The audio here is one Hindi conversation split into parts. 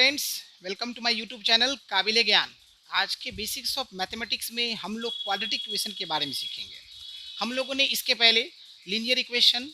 Friends, welcome to my YouTube channel Kabile Gyan. आज के बेसिक्स ऑफ मैथमेटिक्स में हम लोग क्वाड्रेटिक इक्वेशन के बारे में सीखेंगे। हम लोगों ने इसके पहले लीनियर इक्वेशन,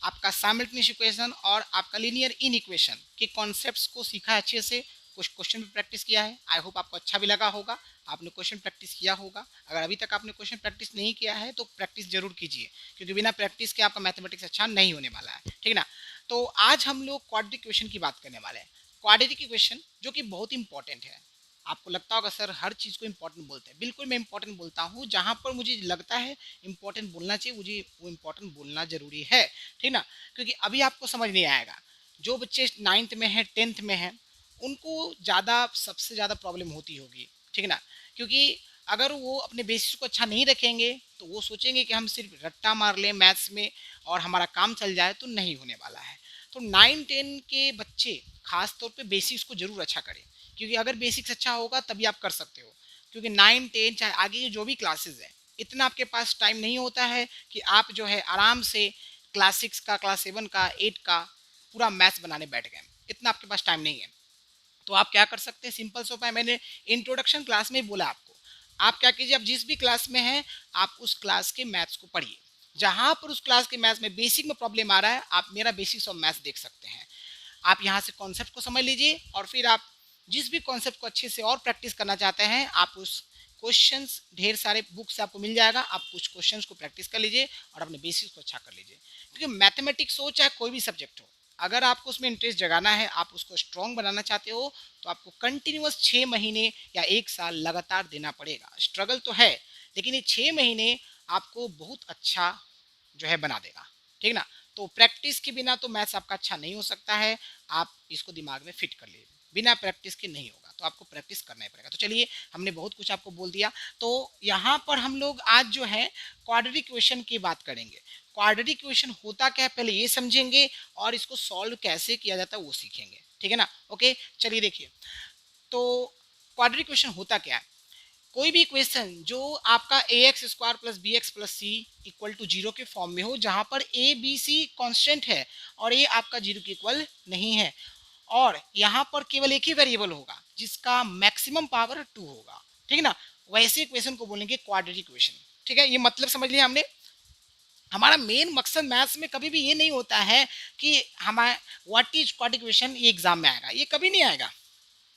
आपका साइमल्टेनियस इक्वेशन और आपका लीनियर इन इक्वेशन के कॉन्सेप्ट्स को सीखा अच्छे से। कुछ क्वेश्चन भी प्रैक्टिस किया है। आई होप आपको अच्छा भी लगा होगा, आपने क्वेश्चन प्रैक्टिस किया होगा। अगर अभी तक आपने क्वेश्चन प्रैक्टिस नहीं किया है तो प्रैक्टिस जरूर कीजिए, क्योंकि बिना प्रैक्टिस के आपका मैथमेटिक्स अच्छा नहीं होने वाला है, ठीक ना। तो आज हम लोग क्वाड्रेटिक इक्वेशन की बात करने वाले हैं। क्वाड्रेटिक इक्वेशन जो कि बहुत इंपॉर्टेंट है। आपको लगता होगा सर हर चीज़ को इंपॉर्टेंट बोलते हैं। बिल्कुल मैं इंपॉर्टेंट बोलता हूँ, जहाँ पर मुझे लगता है इंपॉर्टेंट बोलना चाहिए मुझे वो इंपॉर्टेंट बोलना जरूरी है, ठीक ना। क्योंकि अभी आपको समझ नहीं आएगा। जो बच्चे 9th में हैं 10th में हैं उनको ज़्यादा सबसे ज़्यादा प्रॉब्लम होती होगी, ठीक ना। क्योंकि अगर वो अपने बेसिस को अच्छा नहीं रखेंगे तो वो सोचेंगे कि हम सिर्फ रट्टा मार लें मैथ्स में और हमारा काम चल जाए, तो नहीं होने वाला है। तो 9-10 के बच्चे खास तौर पे बेसिक्स को जरूर अच्छा करें, क्योंकि अगर बेसिक्स अच्छा होगा तभी आप कर सकते हो। क्योंकि 9-10 चाहे आगे की जो भी क्लासेस हैं, इतना आपके पास टाइम नहीं होता है कि आप जो है आराम से क्लास 6 का, क्लास 7 का, 8 का पूरा मैथ्स बनाने बैठ गए। इतना आपके पास टाइम नहीं है। तो आप क्या कर सकते हैं, सिंपल सोपा है। मैंने इंट्रोडक्शन क्लास में बोला आपको, आप क्या कीजिए, आप जिस भी क्लास में हैं आप उस क्लास के मैथ्स को पढ़िए। जहां पर उस क्लास के मैथ्स में बेसिक में प्रॉब्लम आ रहा है, आप मेरा बेसिक्स ऑफ मैथ्स देख सकते हैं। आप यहाँ से कॉन्सेप्ट को समझ लीजिए और फिर आप जिस भी कॉन्सेप्ट को अच्छे से और प्रैक्टिस करना चाहते हैं, आप उस क्वेश्चंस ढेर सारे बुक से आपको मिल जाएगा। आप कुछ क्वेश्चंस को प्रैक्टिस कर लीजिए और अपने बेसिक्स को अच्छा कर लीजिए। क्योंकि मैथमेटिक्स हो चाहे कोई भी सब्जेक्ट हो, अगर आपको उसमें इंटरेस्ट जगाना है, आप उसको स्ट्रॉन्ग बनाना चाहते हो, तो आपको कंटिन्यूअस 6 महीने या 1 साल लगातार देना पड़ेगा। स्ट्रगल तो है, लेकिन ये 6 महीने आपको बहुत अच्छा जो है बना देगा, ठीक ना। तो प्रैक्टिस के बिना तो मैथ्स आपका अच्छा नहीं हो सकता है। आप इसको दिमाग में फिट कर लीजिए, बिना प्रैक्टिस के नहीं होगा, तो आपको प्रैक्टिस करना ही पड़ेगा। तो चलिए, हमने बहुत कुछ आपको बोल दिया। तो यहाँ पर हम लोग आज जो है क्वाड्रेटिक इक्वेशन की बात करेंगे। क्वाड्रेटिक इक्वेशन होता क्या है पहले ये समझेंगे, और इसको सॉल्व कैसे किया जाता है वो सीखेंगे, ठीक है ना। ओके, चलिए देखिए। तो क्वाड्रेटिक इक्वेशन होता क्या है, कोई भी इक्वेशन जो आपका A X square plus B X plus C equal to 0 के फॉर्म में हो, जहां पर ए बी सी कांस्टेंट है और ए आपका 0 के इक्वल नहीं है, और यहाँ पर केवल एक ही वेरिएबल होगा जिसका मैक्सिमम पावर 2 होगा, ठीक है ना। वैसे इक्वेशन को बोलेंगे क्वाड्रेटिक इक्वेशन, ठीक है। ये मतलब समझ लिया हमने। हमारा मेन मकसद मैथ्स में कभी भी ये नहीं होता है कि हमारा व्हाट इज क्वाड्रेटिक इक्वेशन ये एग्जाम में आएगा, ये कभी नहीं आएगा।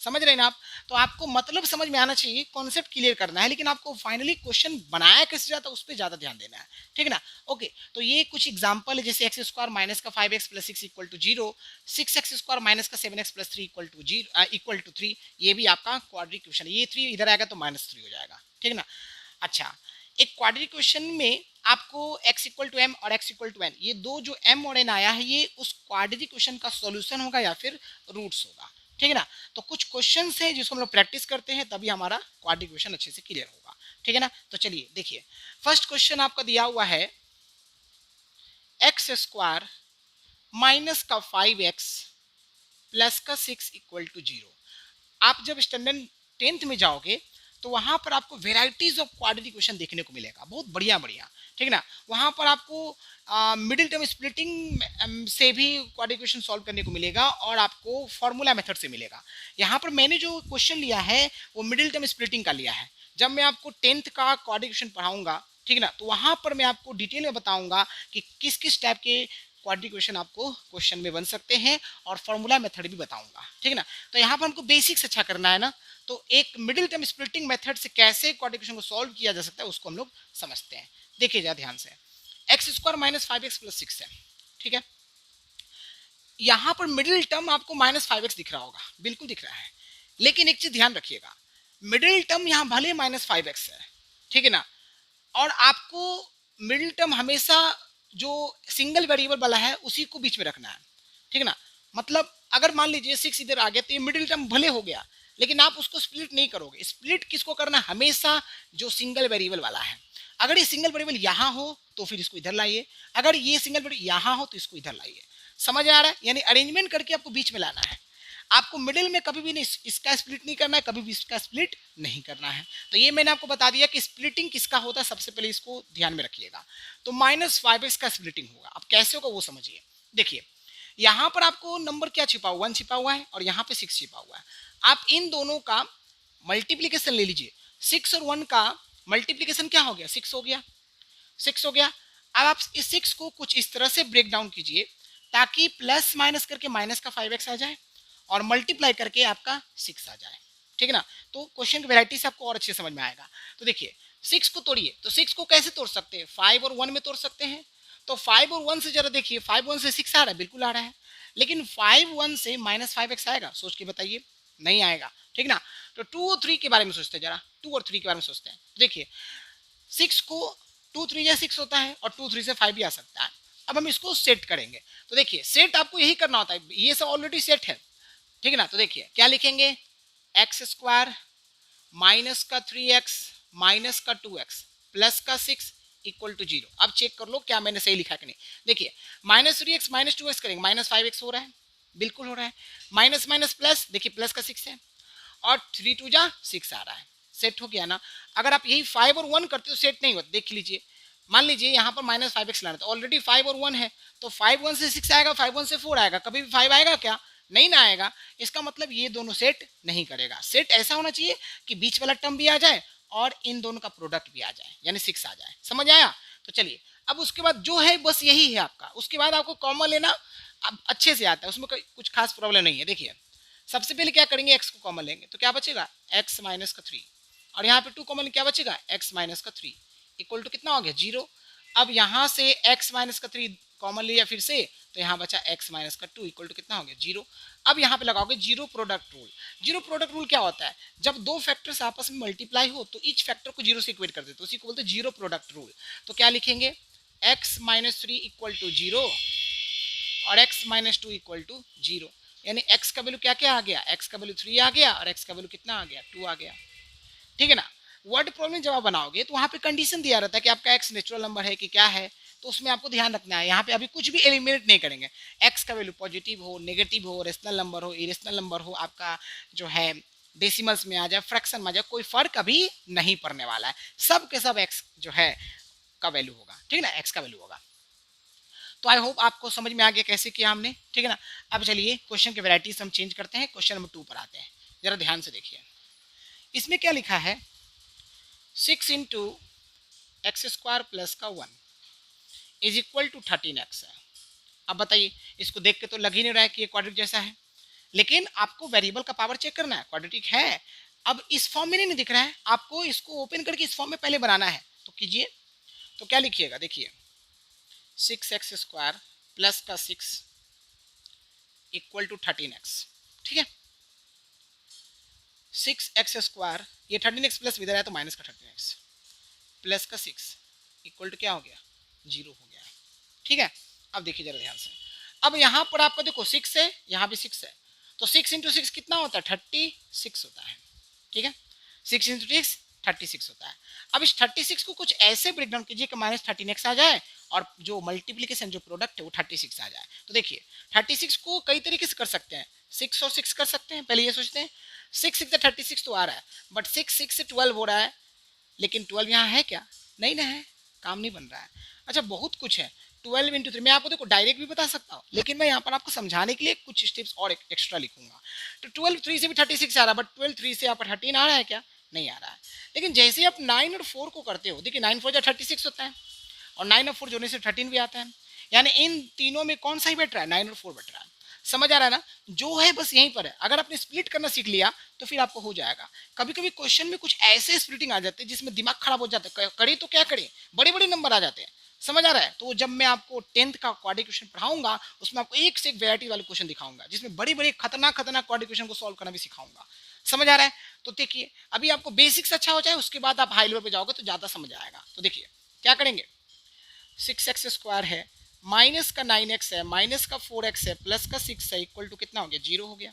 समझ रहे हैं ना आप। तो आपको मतलब समझ में आना चाहिए, कॉन्सेप्ट क्लियर करना है, लेकिन आपको फाइनली क्वेश्चन बनाया कैसे जाता है उस पर ज्यादा ध्यान देना है, ठीक है ना। ओके, तो ये कुछ एग्जांपल है, जैसे एक्स स्क्वायर माइनस का 5x plus 6 equal to 0, 6x square minus का 7x plus 3 equal to 0 equal to 3। ये भी आपका क्वाड्रेटिक इक्वेशन, ये 3 इधर आएगा तो -3 हो जाएगा, ठीक है ना। अच्छा, एक क्वाड्रेटिक इक्वेशन में आपको x इक्वल टू m और x इक्वल टू n, ये दो जो m और n आया है, ये उस क्वाड्रेटिक इक्वेशन का सॉल्यूशन होगा या फिर रूट्स होगा, ठीक है ना। तो कुछ क्वेश्चंस हैं जिसको हम लोग प्रैक्टिस करते हैं, तभी हमारा क्वाड्रेटिक इक्वेशन अच्छे से क्लियर होगा, ठीक है ना। तो चलिए देखिए, फर्स्ट क्वेश्चन आपका दिया हुआ है एक्स स्क्वायर माइनस का 5x प्लस का 6 इक्वल टू 0। आप जब स्टैंडर्ड 10th में जाओगे तो वहां पर आपको वेराइटीज ऑफ क्वाड्रेटिक इक्वेशन देखने को मिलेगा, बहुत बढ़िया बढ़िया, ठीक है ना। वहां पर आपको मिडिल टर्म स्प्लिटिंग से भी क्वाड्रेटिक इक्वेशन सॉल्व करने को मिलेगा, और आपको फॉर्मूला मेथड से मिलेगा। यहाँ पर मैंने जो क्वेश्चन लिया है वो मिडिल टर्म स्प्लिटिंग का लिया है। जब मैं आपको 10th का क्वाड्रेटिक इक्वेशन पढ़ाऊंगा, ठीक है ना, तो वहां पर मैं आपको डिटेल में बताऊंगा कि किस किस टाइप के क्वाड्रेटिक इक्वेशन आपको क्वेश्चन में बन सकते हैं, और फॉर्मूला मेथड भी बताऊंगा, ठीक है ना। तो यहाँ पर हमको बेसिक्स अच्छा करना है ना, तो एक मिडिल टर्म स्प्लिटिंग मेथड से कैसे क्वाड्रेटिक इक्वेशन को सॉल्व किया जा सकता है उसको हम लोग समझते हैं। देखिए जरा ध्यान से, x square minus 5x plus 6 है, ठीक है। यहाँ पर मिडिल टर्म आपको -5x दिख रहा होगा, बिल्कुल दिख रहा है, लेकिन एक चीज ध्यान रखिएगा, मिडिल टर्म यहाँ भले -5x है, ठीक है ना, और आपको मिडिल टर्म हमेशा जो सिंगल वेरिएबल वाला है उसी को बीच में रखना है, ठीक है ना। मतलब अगर मान लीजिए 6 इधर आ गया तो ये मिडिल टर्म भले हो गया, लेकिन आप उसको स्प्लिट नहीं करोगे। स्प्लिट किसको करना, हमेशा जो सिंगल वेरिएबल वाला है। अगर ये सिंगल वेरिएबल यहाँ हो तो फिर इसको इधर लाइए, अगर ये सिंगल वेरिएबल यहाँ हो तो इसको इधर लाइए। समझ आ रहा है, यानी अरेंजमेंट करके आपको बीच में लाना है। आपको मिडिल में कभी भी नहीं इसका स्प्लिट नहीं करना है, कभी भी इसका स्प्लिट नहीं करना है। तो ये मैंने आपको बता दिया कि स्प्लिटिंग किसका होता है, सबसे पहले इसको ध्यान में रखिएगा। तो -5x का स्प्लिटिंग होगा। अब कैसे होगा वो समझिए। देखिए, यहाँ पर आपको नंबर क्या छिपा हुआ, 1 छिपा हुआ है और यहाँ पे 6 छिपा हुआ है। आप इन दोनों का मल्टीप्लीकेशन ले लीजिए। 6 और 1 का मल्टीप्लीकेशन क्या हो गया, 6 हो गया, 6 हो गया। अब आप इस 6 को कुछ इस तरह से ब्रेक डाउन कीजिए ताकि प्लस माइनस करके माइनस का 5x आ जाए और मल्टीप्लाई करके आपका 6 आ जाए, ठीक है ना। तो क्वेश्चन की वैरायटी से आपको और अच्छे समझ में आएगा। तो देखिए 6 को तोड़िए, तो 6 को कैसे तोड़ सकते हैं, 5 और 1 में तोड़ सकते हैं। तो 5 और 1 से जरा देखिए, 5 1 से 6 आ रहा है, बिल्कुल आ रहा है। लेकिन 5 1 से माइनस 5x आएगा, सोच के बताइए, नहीं आएगा, ठीक ना। तो 2 और 3 के बारे में सोचते हैं, जरा 2 और 3 के बारे में सोचते हैं। देखिए 6 को 2 3 या 6 होता है और 2 3 से 5 भी आ सकता है। अब हम इसको सेट करेंगे, तो देखिए सेट आपको यही करना होता है, ये सब ऑलरेडी सेट है, ठीक है ना। तो देखिए क्या लिखेंगे, एक्स स्क्वायर माइनस का 3x माइनस का 2x प्लस का 6 इक्वल टू 0। अब चेक कर लो क्या मैंने सही लिखा कि नहीं। देखिए माइनस 3x माइनस 2x करेंगे, माइनस 5x हो रहा है, बिल्कुल हो रहा है। माइनस माइनस प्लस, देखिए प्लस का 6 है और 3 2 जा 6 आ रहा है, सेट हो गया ना। अगर आप यही 5 और 1 करते तो सेट नहीं होता, देख लीजिए। मान लीजिए यहाँ पर माइनस 5x लाना था, ऑलरेडी 5 और 1 है, तो 5 1 से 6 आएगा, 5 1 से 4 आएगा, कभी भी 5 आएगा क्या, नहीं ना आएगा। इसका मतलब ये दोनों सेट नहीं करेगा। सेट ऐसा होना चाहिए कि बीच वाला टर्म भी आ जाए और इन दोनों का प्रोडक्ट भी आ जाए, यानी 6 आ जाए। समझ आया। तो चलिए अब उसके बाद जो है बस यही है आपका, उसके बाद आपको कॉमन लेना अब अच्छे से आता है, उसमें कोई कुछ खास प्रॉब्लम नहीं है। देखिए सबसे पहले क्या करेंगे, एक्स को कॉमन लेंगे, तो क्या बचेगा, एक्स माइनस का 3, और यहाँ पे 2 कॉमन क्या बचेगा, एक्स माइनस का 3 इक्वल टू कितना हो गया, 0। अब यहाँ से एक्स माइनस का 3 कॉमन लिया फिर से, तो यहाँ बचा एक्स माइनस का 2 इक्वल टू कितना हो गया, 0। अब यहाँ पे लगाओगे zero product rule. Zero product rule क्या होता है, जब दो फैक्टर्स आपस में मल्टीप्लाई हो तो ईच फैक्टर को जीरो से इक्वेट कर देते, उसी को बोलते हैं जीरो प्रोडक्ट रूल। तो क्या लिखेंगे, एक्स माइनस 3 इक्वल टू 0 और एक्स माइनस 2 इक्वल टू 0, यानी x का वैल्यू क्या क्या आ गया, x का वैल्यू 3 आ गया और x का वैल्यू कितना आ गया, 2 आ गया, ठीक है ना। वर्ड प्रॉब्लम जब आप बनाओगे तो वहां पे कंडीशन दिया रहता है कि आपका x नेचुरल नंबर है कि क्या है, तो उसमें आपको ध्यान रखना है। यहाँ पे अभी कुछ भी एलिमिनेट नहीं करेंगे, x का वैल्यू पॉजिटिव हो, नेगेटिव हो, रेशनल नंबर हो, इरेशनल नंबर हो, आपका जो है डेसिमल्स में आ जाए, फ्रैक्शन में आ जाए, कोई फर्क अभी नहीं पड़ने वाला है। सब के सब x जो है का वैल्यू होगा, ठीक है ना, x का वैल्यू होगा। तो आई होप आपको समझ में आ गया कैसे किया हमने, ठीक है ना। अब चलिए क्वेश्चन की वैरायटीज हम चेंज करते हैं, क्वेश्चन नंबर 2 पर आते हैं। जरा ध्यान से देखिए, इसमें क्या लिखा है, 6 इंटू एक्स स्क्वायर प्लस का 1 इज इक्वल टू 13x है। अब बताइए, इसको देख के तो लग ही नहीं रहा है कि ये क्वाड्रेटिक जैसा है, लेकिन आपको वेरिएबल का पावर चेक करना है, क्वाड्रेटिक है। अब इस फॉर्म में नहीं दिख रहा है, आपको इसको ओपन करके इस फॉर्म में पहले बनाना है, तो कीजिए। तो क्या लिखिएगा, देखिए 6x स्क्वायर प्लस का 6 इक्वल टू 13x, ठीक है। 6x स्क्वायर, ये 13x प्लस इधर है तो माइनस का 13x प्लस का 6 इक्वल टू क्या हो गया, 0 हो गया, ठीक है। अब देखिए जरा ध्यान से, अब यहाँ पर आपको देखो 6 है, यहाँ भी 6 है, तो 6 इंटू 6 कितना होता है, 36 होता है, ठीक है। 6 इंटू 6 36 होता है। अब इस 36 को कुछ ऐसे ब्रेक डाउन कीजिए कि माइनस 13x आ जाए और जो मल्टीप्लीकेशन जो प्रोडक्ट है वो 36 आ जाए। तो देखिए 36 को कई तरीके से कर सकते हैं, 6 और 6 कर सकते हैं, पहले ये सोचते हैं 6 6 36 तो आ रहा है, बट 6 6 से 12 हो रहा है, लेकिन 12 यहाँ है क्या, नहीं ना है, काम नहीं बन रहा है। अच्छा बहुत कुछ है, 12 इंटू 3 मैं आपको देखो डायरेक्ट भी बता सकता हूँ, लेकिन मैं यहाँ पर आपको समझाने के लिए कुछ स्टेप्स और एक्स्ट्रा लिखूंगा। तो 12 3 से भी 36 आ रहा है, बट 12 3 से यहाँ पर 13 आ रहा है क्या, नहीं आ रहा है। लेकिन जैसे आप 9 और 4 को करते हो, देखिए 9 4 जा 36 होता है और 9 और 4 जोड़ने से 13 भी आता है, यानी इन तीनों में कौन सा ही बैठ रहा है, 9 और 4 बैठ रहा है। समझ आ रहा है ना, जो है बस यहीं पर है। अगर आपने स्प्लिट करना सीख लिया तो फिर आपको हो जाएगा। कभी कभी क्वेश्चन में कुछ ऐसे स्प्लिटिंग आ जाते हैं जिसमें दिमाग खराब हो जाता है, करे तो क्या करे, बड़े बड़े नंबर आ जाते हैं। समझ आ रहा है। तो जब मैं आपको 10th का क्वाड्रेटिक क्वेश्चन पढ़ाऊंगा उसमें आपको एक से एक वैरायटी वाले क्वेश्चन दिखाऊंगा, जिसमें बड़ी बड़ी खतरनाक खतरनाक क्वाड्रेटिक क्वेश्चन को सॉल्व करना भी सिखाऊंगा। समझ आ रहा है। तो देखिए अभी आपको बेसिक्स अच्छा हो जाए, उसके बाद आप हाई लेवल पे जाओगे तो ज़्यादा समझ आएगा। तो देखिए क्या करेंगे, 6x स्क्वायर है, माइनस का 9x है, माइनस का 4x है, प्लस का 6 है, इक्वल टू कितना हो गया, 0 हो गया,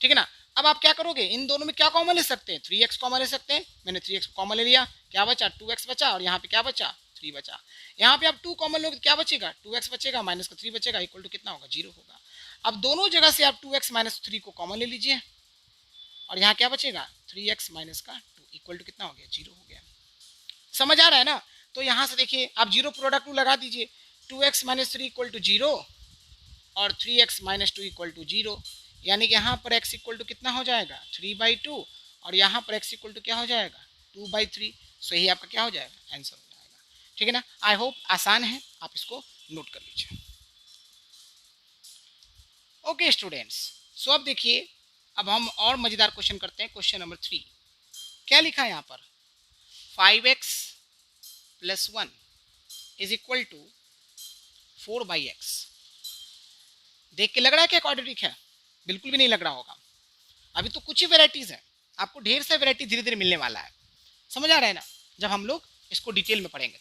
ठीक है ना। अब आप क्या करोगे, इन दोनों में क्या कॉमन ले सकते हैं, 3x कॉमन ले सकते हैं। मैंने 3x कॉमन ले लिया, क्या बचा, 2x बचा, और यहाँ पे क्या बचा, 3 बचा। यहाँ पे आप 2 कॉमन लोगे क्या बचेगा, 2x बचेगा, माइनस का 3 बचेगा, इक्वल टू कितना होगा, 0 होगा। अब दोनों जगह से आप 2x माइनस 3 को कॉमन ले लीजिए, और यहाँ क्या बचेगा, 3x माइनस का 2 इक्वल टू कितना हो गया, 0 हो गया। समझ आ रहा है ना। तो यहाँ से देखिए आप जीरो प्रोडक्ट लगा दीजिए, 2x माइनस 3 इक्वल टू 0 और 3x माइनस 2 इक्वल टू 0, यानी कि यहाँ पर x इक्वल टू कितना हो जाएगा 3/2 और यहाँ पर x इक्वल टू क्या हो जाएगा 2/3। सो यही आपका क्या हो जाएगा आंसर हो जाएगा। ठीक है ना। आई होप आसान है, आप इसको नोट कर लीजिए। ओके स्टूडेंट्स, सो अब देखिए, अब हम और मजेदार क्वेश्चन करते हैं। क्वेश्चन नंबर 3 क्या लिखा है यहाँ पर 5x + 1 is equal to 4/x। देख के लग रहा है क्या क्वाड्रेटिक है? बिल्कुल भी नहीं लग रहा होगा। अभी तो कुछ ही वेराइटीज है, आपको ढेर से वेराइटी धीरे धीरे मिलने वाला है। समझ आ रहा है ना, जब हम लोग इसको डिटेल में पढ़ेंगे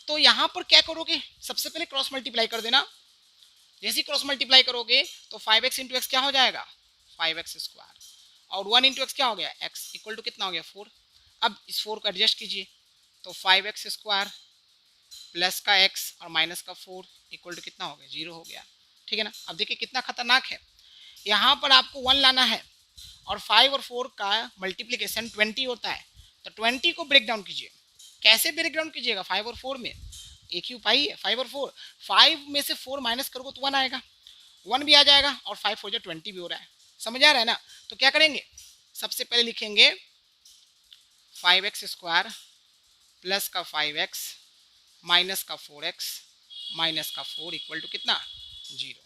तो यहाँ पर क्या करोगे, सबसे पहले क्रॉस मल्टीप्लाई कर देना। जैसे ही क्रॉस मल्टीप्लाई करोगे तो 5x इंटू एक्स क्या हो जाएगा 5x², और 1 इंटू एक्स क्या हो गया x इक्वल टू कितना हो गया 4। अब इस 4 को एडजस्ट कीजिए, तो 5x² प्लस का x और माइनस का 4 इक्वल टू कितना हो गया 0 हो गया। ठीक है ना। अब देखिए कितना खतरनाक है, यहाँ पर आपको 1 लाना है और 5 और 4 का मल्टीप्लिकेशन 20 होता है, तो 20 को ब्रेक डाउन कीजिए। कैसे ब्रेक डाउन कीजिएगा 5 और 4 में, एक ही उपाय है 5 और 4। 5 में से 4 माइनस करोगे तो 1 आएगा, 1 भी आ जाएगा और 5 4 20 भी हो रहा है। समझ आ रहा है ना। तो क्या करेंगे, सबसे पहले लिखेंगे 5x² प्लस का 5x माइनस का 4x माइनस का 4 इक्वल टू कितना 0।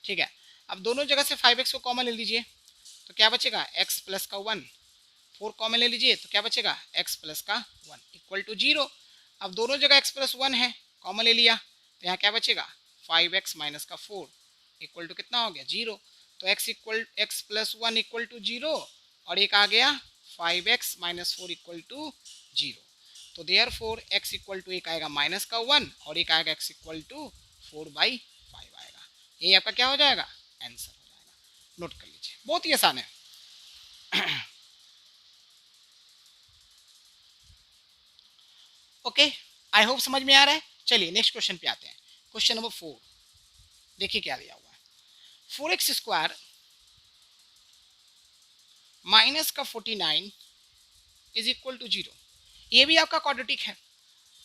ठीक है। अब दोनों जगह से 5x को कॉमन ले लीजिए, तो क्या बचेगा x प्लस का 1, 4 कॉमन ले लीजिए तो क्या बचेगा x प्लस का 1 इक्वल टू 0। अब दोनों जगह x प्लस 1 है, कॉमन ले लिया, तो यहाँ क्या बचेगा 5x माइनस का 4 इक्वल टू कितना हो गया 0। तो x प्लस 1 इक्वल टू 0 और एक आ गया 5x माइनस 4 इक्वल टू 0। तो देयरफॉर x इक्वल टू एक आएगा माइनस का 1 और एक आएगा x इक्वल टू 4/5 आएगा। ये आपका क्या हो जाएगा आंसर हो जाएगा। नोट कर लीजिए, बहुत ही आसान है। ओके, आई होप समझ में आ रहा है। चलिए नेक्स्ट क्वेश्चन पे आते हैं। क्वेश्चन नंबर 4 देखिए क्या दिया हुआ है 4x² माइनस का 49 इज इक्वल टू 0। ये भी आपका क्वाड्रेटिक है।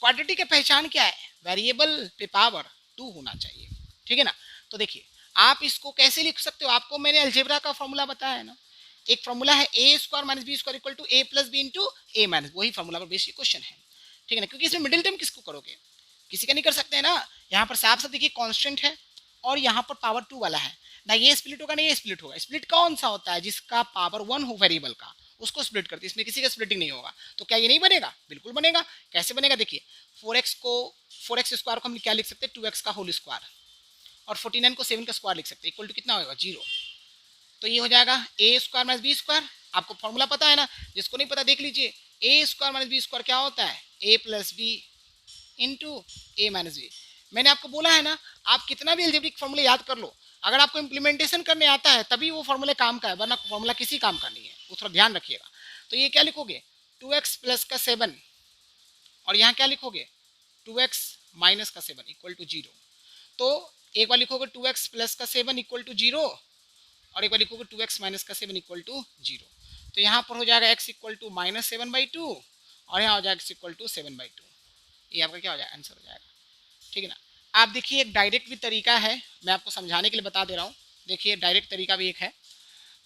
क्वाड्रेटिक की पहचान क्या है, वेरिएबल पे पावर 2 होना चाहिए। ठीक है ना। तो देखिए आप इसको कैसे लिख सकते हो, आपको मैंने अलजेब्रा का फॉर्मूला बताया है ना, एक फॉर्मूला है a² minus b² equal to a plus B into A minus, वही फॉर्मूला पर बेसिक क्वेश्चन है। ठीक है ना, क्योंकि इसमें मिडिल टर्म किसको करोगे, किसी का नहीं कर सकते हैं ना। यहाँ पर साफ साफ देखिए कांस्टेंट है और यहाँ पर पावर 2 वाला है ना, ये स्प्लिट होगा ना ये स्प्लिट होगा। स्प्लिट कौन सा होता है, जिसका पावर 1 हो वेरिएबल का, उसको स्प्लिट करती है। इसमें किसी का स्प्लिटिंग नहीं होगा। तो क्या ये नहीं बनेगा, बिल्कुल बनेगा। कैसे बनेगा देखिए 4x² को हम क्या लिख सकते हैं 2x का होल स्क्वायर, और 49 को 7 का स्क्वायर लिख सकते हैं इक्वल टू कितना होगा 0। तो ये हो जाएगा a² माइनस b²। आपको फॉर्मूला पता है ना, जिसको नहीं पता देख लीजिए। a² माइनस b² क्या होता है a plus B into A minus B. मैंने आपको बोला है ना, आप कितना भी एल्जेब्रिक फॉर्मूला याद कर लो, अगर आपको इम्प्लीमेंटेशन करने आता है तभी वो फॉर्मूले काम का है, वरना फॉर्मूला किसी काम का नहीं है, वो थोड़ा ध्यान रखिएगा। तो ये क्या लिखोगे 2x प्लस का 7 और यहाँ क्या लिखोगे 2x माइनस का 7 इक्वल टू 0। तो एक बार लिखोगे 2x प्लस का 7 इक्वल टू 0 और एक बार लिखोगे 2x माइनस का 7 इक्वल टू 0। तो यहाँ पर हो जाएगा x इक्वल टू माइनस 7/2 और यहाँ हो जाएगा x इक्वल टू 7/2। ये आपका क्या हो जाएगा आंसर हो जाएगा। ठीक है ना। आप देखिए एक डायरेक्ट भी तरीका है, मैं आपको समझाने के लिए बता दे रहा हूँ। देखिए डायरेक्ट तरीका भी एक है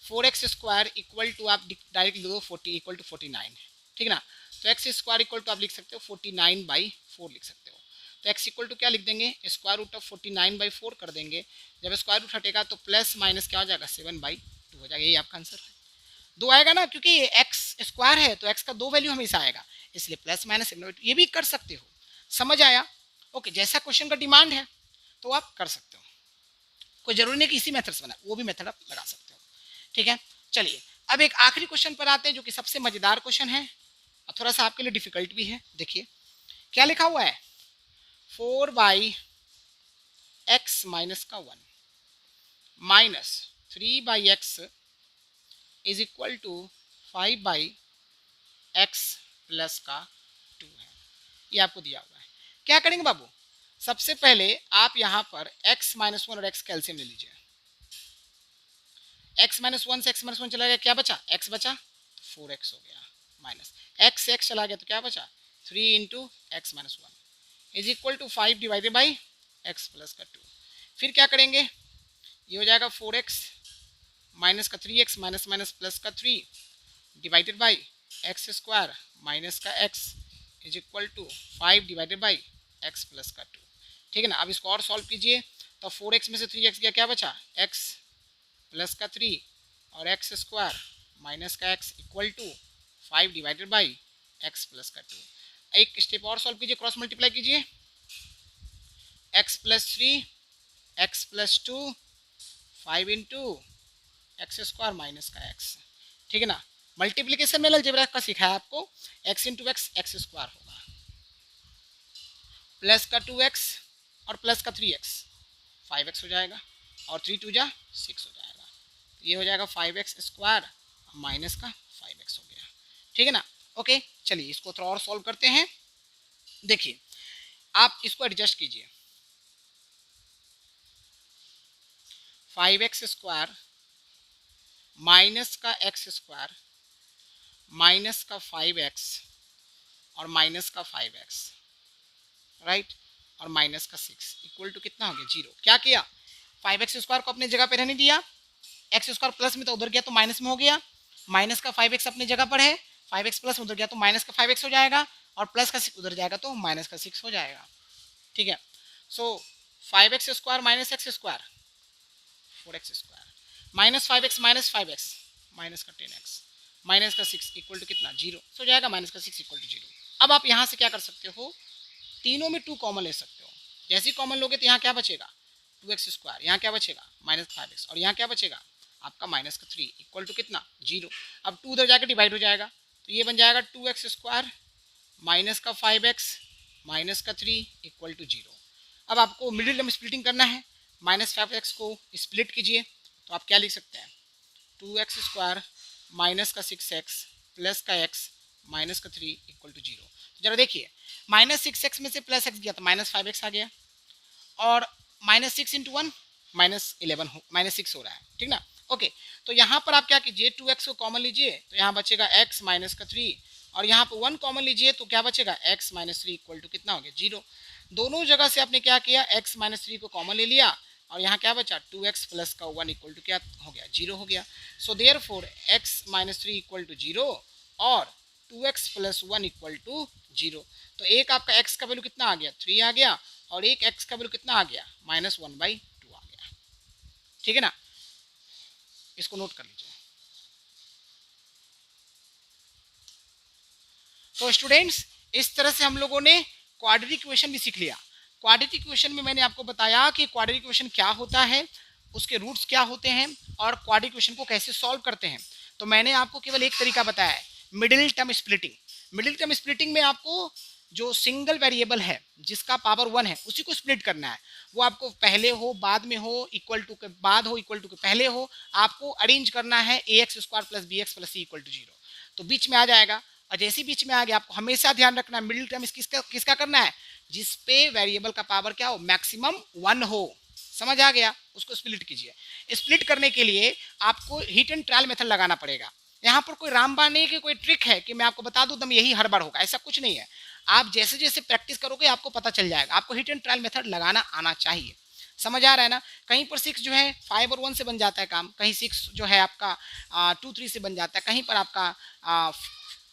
4x² इक्वल टू आप डायरेक्ट लिख दो 40 इक्वल टू 49। ठीक है ना। तो x² इक्वल टू आप लिख सकते हो 49/4 लिख सकते हो। तो x इक्वल टू क्या लिख देंगे स्क्वायर रूट ऑफ 49/4 कर देंगे। जब स्क्वायर रूट हटेगा तो प्लस माइनस क्या हो जाएगा 7/2 हो जाएगा। यही आपका आंसर है। 2 आएगा ना, क्योंकि x² है तो x का 2 वैल्यू हमेशा आएगा, इसलिए प्लस माइनस 7/2 ये भी कर सकते हो। समझ आया। ओके, जैसा क्वेश्चन का डिमांड है तो आप कर सकते हो, कोई जरूरी नहीं कि इसी मेथड से बना, वो भी मेथड आप लगा सकते हो। ठीक है। चलिए अब एक आखिरी क्वेश्चन पर आते हैं जो कि सबसे मजेदार क्वेश्चन है और थोड़ा सा आपके लिए डिफिकल्ट भी है। देखिए क्या लिखा हुआ है 4/x माइनस का 1 minus 3/x is equal to 5/x plus का 2 है। ये आपको दिया हुआ है। क्या करेंगे बाबू, सबसे पहले आप यहाँ पर x माइनस 1 और x कैल्सियम ले लीजिए। x माइनस 1 से x माइनस 1 चला गया, क्या बचा x बचा, 4x हो गया, माइनस x चला गया तो क्या बचा 3 into x minus 1 is equal to 5 divided by x plus का 2। फिर क्या करेंगे ये हो जाएगा 4x माइनस का 3x माइनस माइनस प्लस का 3 divided by x square minus का x is equal to 5 divided by x plus का 2। ठीक है ना। अब इसको और सॉल्व कीजिए तो 4x में से 3x गया, क्या बचा x प्लस का 3 और एक्स स्क्वायर माइनस का x equal to 5 divided by x plus का 2। एक स्टेप और सॉल्व कीजिए, क्रॉस मल्टीप्लाई कीजिए, x plus 3 x plus 2 5 into x square minus का x। ठीक है ना। मल्टीप्लीकेशन में अलजेब्रा का सिखाया आपको, x into x x square होगा, प्लस का 2x और प्लस का 3x 5x हो जाएगा और 3 2 जा 6 हो जाएगा। ये हो जाएगा 5x स्क्वायर माइनस का 5x हो गया। ठीक है ना। ओके, चलिए इसको थोड़ा और सॉल्व करते हैं। देखिए आप इसको एडजस्ट कीजिए, 5x स्क्वायर माइनस का x स्क्वायर माइनस का 5x और माइनस का 5x राइट और माइनस का 6 इक्वल टू कितना हो गया 0। क्या किया, 5x स्क्वायर को अपने जगह पे रहने दिया, एक्स स्क्वायर प्लस में तो उधर गया तो माइनस में हो गया, माइनस का 5x अपने जगह पर है, 5x प्लस में उधर गया तो माइनस का 5x हो जाएगा और प्लस का 6 उधर जाएगा तो माइनस का 6 हो जाएगा। ठीक है। सो 5x square minus x square 4x square minus 5x minus 5x minus का 10x माइनस का 6 इक्वल टू कितना 0 हो जाएगा, माइनस का 6 इक्वल टू 0। अब आप यहाँ से क्या कर सकते हो, तीनों में 2 कॉमन ले सकते हो। जैसे ही कॉमन लोगे तो यहाँ क्या बचेगा 2x स्क्वायर, यहाँ क्या बचेगा माइनस 5x और यहाँ क्या बचेगा आपका माइनस का 3 इक्वल टू कितना 0। अब 2 उधर जाकर डिवाइड हो जाएगा तो ये बन जाएगा 2x स्क्वायर माइनस का 5x माइनस का 3 इक्वल टू 0। अब आपको मिडिल टर्म स्प्लिटिंग करना है, माइनस 5x को स्प्लिट कीजिए तो आप क्या लिख सकते हैं 2x स्क्वायर माइनस का 6x प्लस का x माइनस का 3 इक्वल टू 0। जरा देखिए माइनस 6x में से प्लस x गया तो माइनस 5x आ गया और माइनस 6 इंटू 1 माइनस 11 हो, माइनस 6 हो रहा है। ठीक ना। ओके, तो यहाँ पर आप क्या कीजिए 2x को कॉमन लीजिए तो यहाँ बचेगा x माइनस का 3 और यहाँ पर 1 कॉमन लीजिए तो क्या बचेगा x माइनस 3 इक्वल टू कितना हो गया 0। दोनों जगह से आपने क्या किया x माइनस 3 को कॉमन ले लिया और यहाँ क्या बचा 2x प्लस का 1 इक्वल टू क्या हो गया 0 हो गया। So therefore x minus 3 equal to 0 और 2x प्लस 1 इक्वल टू 0। तो एक आपका x का वैल्यू कितना आ गया 3 आ गया और एक x का वैल्यू कितना आ गया माइनस 1/2 आ गया। ठीक है ना, इसको नोट कर लीजिए। तो स्टूडेंट्स इस तरह से हम लोगों ने क्वाड्रेटिक इक्वेशन भी सीख लिया। क्वाड्रेटिक इक्वेशन में मैंने आपको बताया कि क्वाड्रेटिक इक्वेशन क्या होता है, उसके रूट्स क्या होते हैं और क्वाड्रेटिक इक्वेशन को कैसे सॉल्व करते हैं। तो मैंने आपको केवल एक तरीका बताया है, middle term splitting. Middle term splitting में आपको जो सिंगल वेरिएबल है जिसका पावर 1 है उसी को स्प्लिट करना है। वो आपको पहले हो बाद में हो इक्वल टू के बाद हो इक्वल टू के पहले हो, आपको अरेंज करना है ax square plus bx plus c equal to 0। तो बीच में आ जाएगा और जैसे ही बीच में आ गया आपको हमेशा ध्यान रखना है मिडिल टर्म किसका करना है जिसपे वेरिएबल का पावर क्या हो मैक्सिमम 1 हो। समझ आ गया, उसको स्प्लिट कीजिए। स्प्लिट करने के लिए आपको हिट एंड ट्रायल मेथड लगाना पड़ेगा। यहाँ पर कोई रामबाण नहीं कि कोई ट्रिक है कि मैं आपको बता दूं एकदम यही हर बार होगा, ऐसा कुछ नहीं है। आप जैसे जैसे प्रैक्टिस करोगे आपको पता चल जाएगा। आपको हिट एंड ट्रायल मेथड लगाना आना चाहिए। समझ आ रहा है ना। कहीं पर 6 जो है 5 और 1 से बन जाता है काम, कहीं 6 जो है आपका 2 3 से बन जाता है, कहीं पर आपका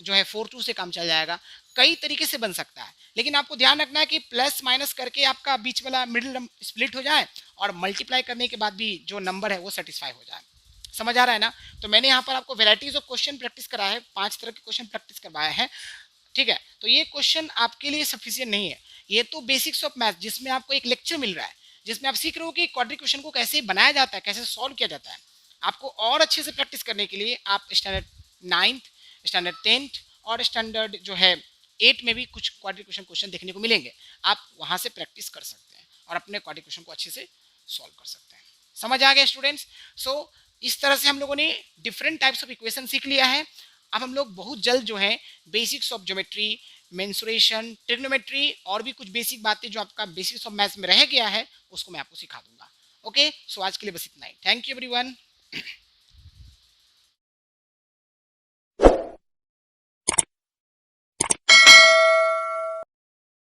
जो है 4 2 से काम चल जाएगा। कई तरीके से बन सकता है, लेकिन आपको ध्यान रखना है कि प्लस माइनस करके आपका बीच वाला मिडिल स्प्लिट हो जाए और मल्टीप्लाई करने के बाद भी जो नंबर है वो सेटिस्फाई हो जाए। समझ आ रहा है ना। तो मैंने यहाँ पर आपको वेराइटीज ऑफ क्वेश्चन प्रैक्टिस कराया है, 5 तरह के क्वेश्चन प्रैक्टिस करवाए हैं। ठीक है, तो ये क्वेश्चन आपके लिए सफिशिएंट नहीं है। ये तो बेसिक्स ऑफ मैथ जिसमें आपको एक लेक्चर मिल रहा है, जिसमें आप सीख रहे हो कि क्वाड्रेटिक क्वेश्चन को कैसे बनाया जाता है, कैसे सॉल्व किया जाता है। आपको और अच्छे से प्रैक्टिस करने के लिए आप स्टैंडर्ड 9th, स्टैंडर्ड 10th और स्टैंडर्ड जो है 8 में भी कुछ क्वाड्रेटिक क्वेश्चन देखने को मिलेंगे। आप वहाँ से प्रैक्टिस कर सकते हैं और अपने क्वाड्रेटिक क्वेश्चन को अच्छे से सॉल्व कर सकते हैं। समझ आ गया स्टूडेंट्स। सो इस तरह से हम लोगों ने डिफरेंट टाइप्स ऑफ इक्वेशन सीख लिया है। अब हम लोग बहुत जल्द जो है basics of geometry, mensuration, trigonometry और भी कुछ बेसिक बातें जो आपका बेसिक्स ऑफ मैथ्स में रह गया है उसको मैं आपको सिखा दूंगा। ओके, सो आज के लिए बस इतना ही। Thank you everyone.